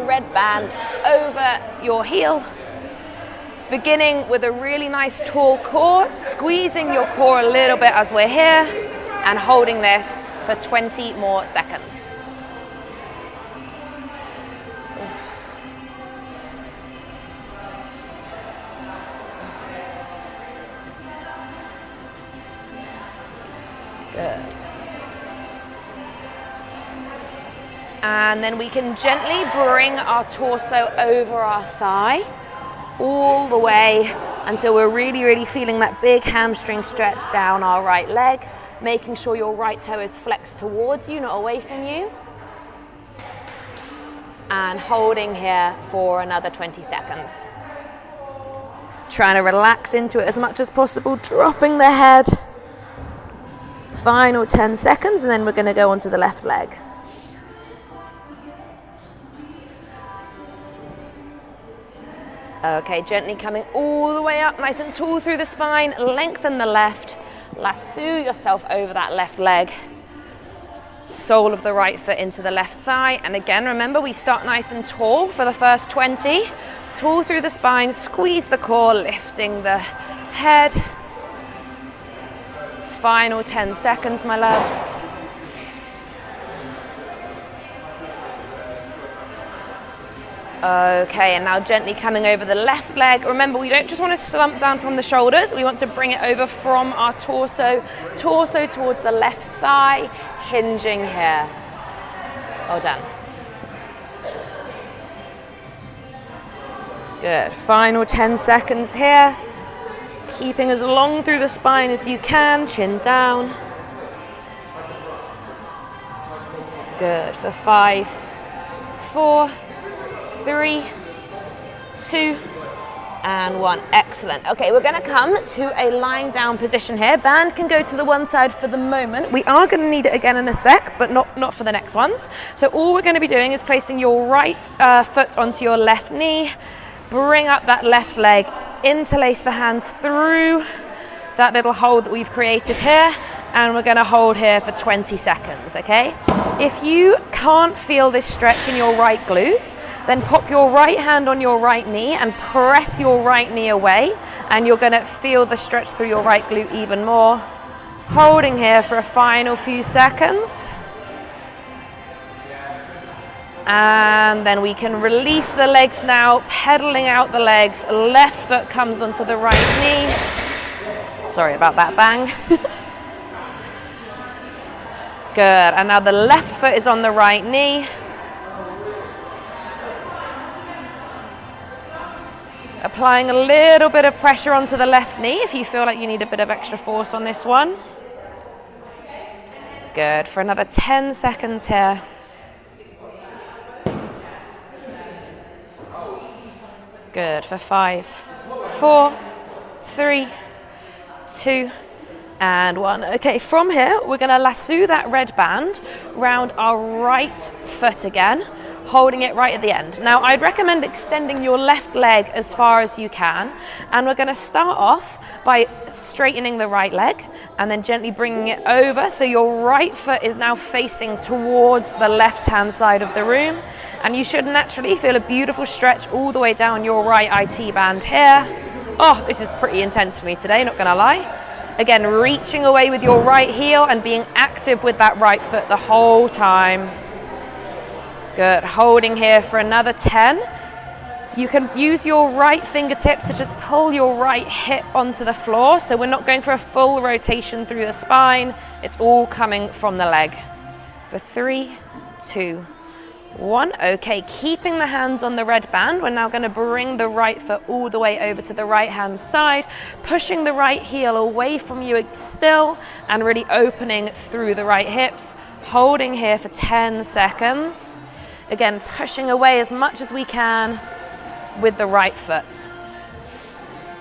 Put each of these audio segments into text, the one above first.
red band over your heel. Beginning with a really nice tall core, squeezing your core a little bit as we're here, and holding this for 20 more seconds. Good. And then we can gently bring our torso over our thigh, all the way until we're really feeling that big hamstring stretch down our right leg, making sure your right toe is flexed towards you, not away from you. And holding here for another 20 seconds. Trying to relax into it as much as possible, dropping the head. Final 10 seconds, and then we're going to go onto the left leg. Okay, gently coming all the way up, nice and tall through the spine, lengthen the left, lasso yourself over that left leg, sole of the right foot into the left thigh, and again, remember we start nice and tall for the first 20, tall through the spine, squeeze the core, lifting the head. Final 10 seconds, my loves. Okay, and now gently coming over the left leg. Remember, we don't just want to slump down from the shoulders. We want to bring it over from our torso towards the left thigh, hinging here. Well done. Good. Final 10 seconds here. Keeping as long through the spine as you can, chin down. Good. For 5, 4, 3, 2, and 1. Excellent. Okay, we're going to come to a lying down position here. Band can go to the one side for the moment. We are going to need it again in a sec, but not for the next ones. So all we're going to be doing is placing your right foot onto your left knee. Bring up that left leg. Interlace the hands through that little hole that we've created here, and we're going to hold here for 20 seconds, okay? If you can't feel this stretch in your right glute, then pop your right hand on your right knee and press your right knee away, and you're going to feel the stretch through your right glute even more. Holding here for a final few seconds. And then we can release the legs now, pedaling out the legs. Left foot comes onto the right knee. Sorry about that bang. Good, and now the left foot is on the right knee. Applying a little bit of pressure onto the left knee if you feel like you need a bit of extra force on this one. Good, for another 10 seconds here. Good, for 5, 4, 3, 2, and 1. Okay, from here, we're going to lasso that red band round our right foot again, holding it right at the end. Now, I'd recommend extending your left leg as far as you can, and we're going to start off by straightening the right leg, and then gently bringing it over, so your right foot is now facing towards the left-hand side of the room. And you should naturally feel a beautiful stretch all the way down your right IT band here. Oh, this is pretty intense for me today, not gonna lie. Again, reaching away with your right heel and being active with that right foot the whole time. Good, holding here for another 10. You can use your right fingertips to just pull your right hip onto the floor, so we're not going for a full rotation through the spine. It's all coming from the leg. For 3, 2, 1. Okay, keeping the hands on the red band, we're now going to bring the right foot all the way over to the right hand side, pushing the right heel away from you still, and really opening through the right hips, holding here for 10 seconds. Again, pushing away as much as we can with the right foot.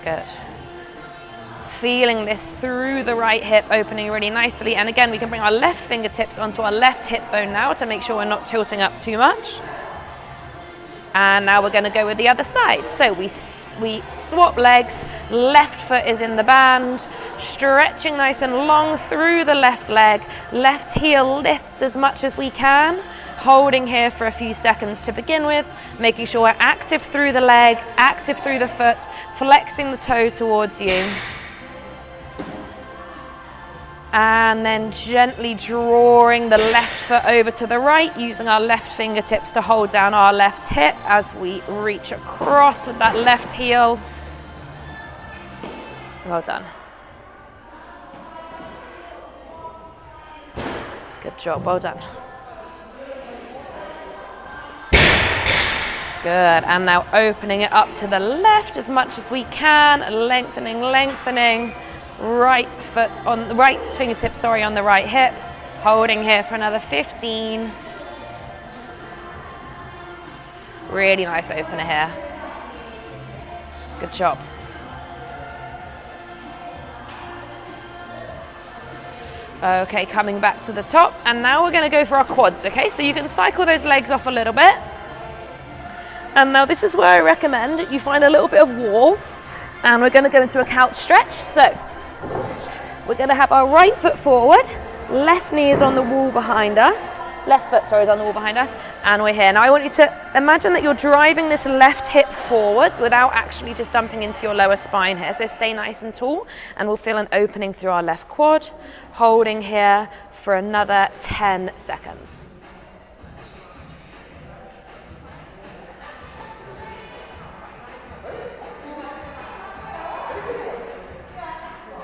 Good. Feeling this through the right hip, opening really nicely. And again, we can bring our left fingertips onto our left hip bone now to make sure we're not tilting up too much. And now we're going to go with the other side. So we swap legs, left foot is in the band, stretching nice and long through the left leg, left heel lifts as much as we can, holding here for a few seconds to begin with, making sure we're active through the leg, active through the foot, flexing the toe towards you. And then gently drawing the left foot over to the right, using our left fingertips to hold down our left hip as we reach across with that left heel. Well done. Good job, well done. Good, and now opening it up to the left as much as we can, lengthening, lengthening. Right foot on the right fingertip, sorry, on the right hip. Holding here for another 15. Really nice opener here. Good job. Okay, coming back to the top, and now we're going to go for our quads, okay? So you can cycle those legs off a little bit. And now this is where I recommend that you find a little bit of wall, and we're going to go into a couch stretch. So we're going to have our right foot forward, left knee is on the wall behind us, left foot, sorry, is on the wall behind us, and we're here. Now I want you to imagine that you're driving this left hip forwards without actually just dumping into your lower spine here. So stay nice and tall, and we'll feel an opening through our left quad, holding here for another 10 seconds.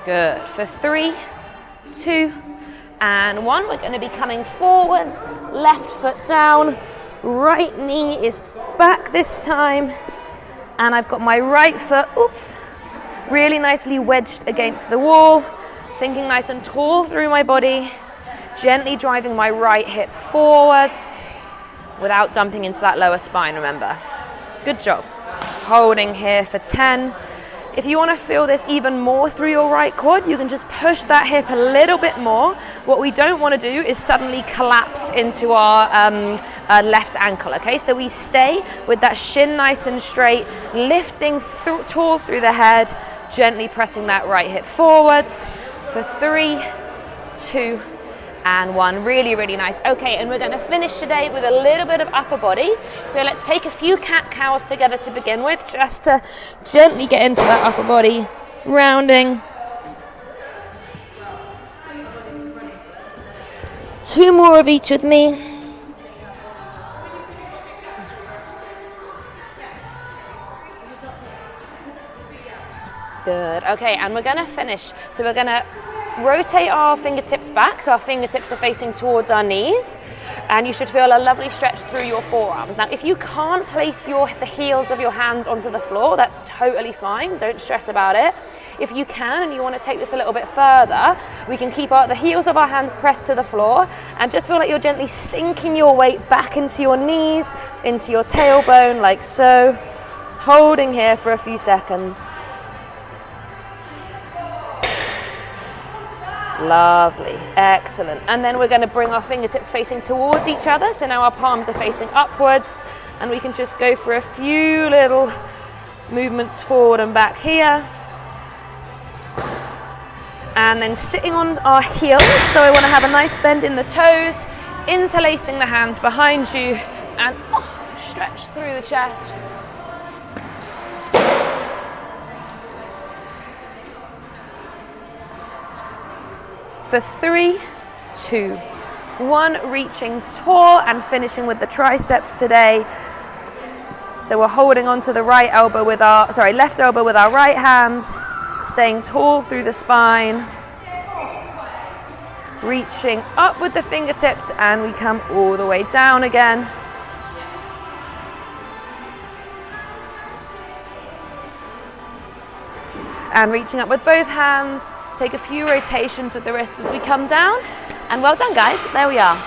Good. For 3, 2, and 1. We're going to be coming forwards, left foot down, right knee is back this time, and I've got my right foot, really nicely wedged against the wall, thinking nice and tall through my body, gently driving my right hip forwards without dumping into that lower spine, remember. Good job. Holding here for 10. If you want to feel this even more through your right quad, you can just push that hip a little bit more. What we don't want to do is suddenly collapse into our left ankle, okay? So we stay with that shin nice and straight, lifting tall through the head, gently pressing that right hip forwards for 3, 2, and 1. Really, really nice. Okay, and we're going to finish today with a little bit of upper body. So let's take a few cat-cows together to begin with, just to gently get into that upper body. Rounding. 2 more of each with me. Good. Okay, and we're going to finish. So we're going to rotate our fingertips back, so our fingertips are facing towards our knees, and you should feel a lovely stretch through your forearms. Now, if you can't place the heels of your hands onto the floor, that's totally fine. Don't stress about it. If you can and you want to take this a little bit further, we can keep the heels of our hands pressed to the floor and just feel like you're gently sinking your weight back into your knees, into your tailbone, like so. Holding here for a few seconds. Lovely, excellent. And then we're going to bring our fingertips facing towards each other. So now our palms are facing upwards, and we can just go for a few little movements forward and back here. And then sitting on our heels. So I want to have a nice bend in the toes, interlacing the hands behind you, and stretch through the chest. For 3, 2, 1, reaching tall and finishing with the triceps today. So we're holding onto the left elbow with our right hand, staying tall through the spine, reaching up with the fingertips, and we come all the way down again. And reaching up with both hands. Take a few rotations with the wrists as we come down. And well done, guys. There we are.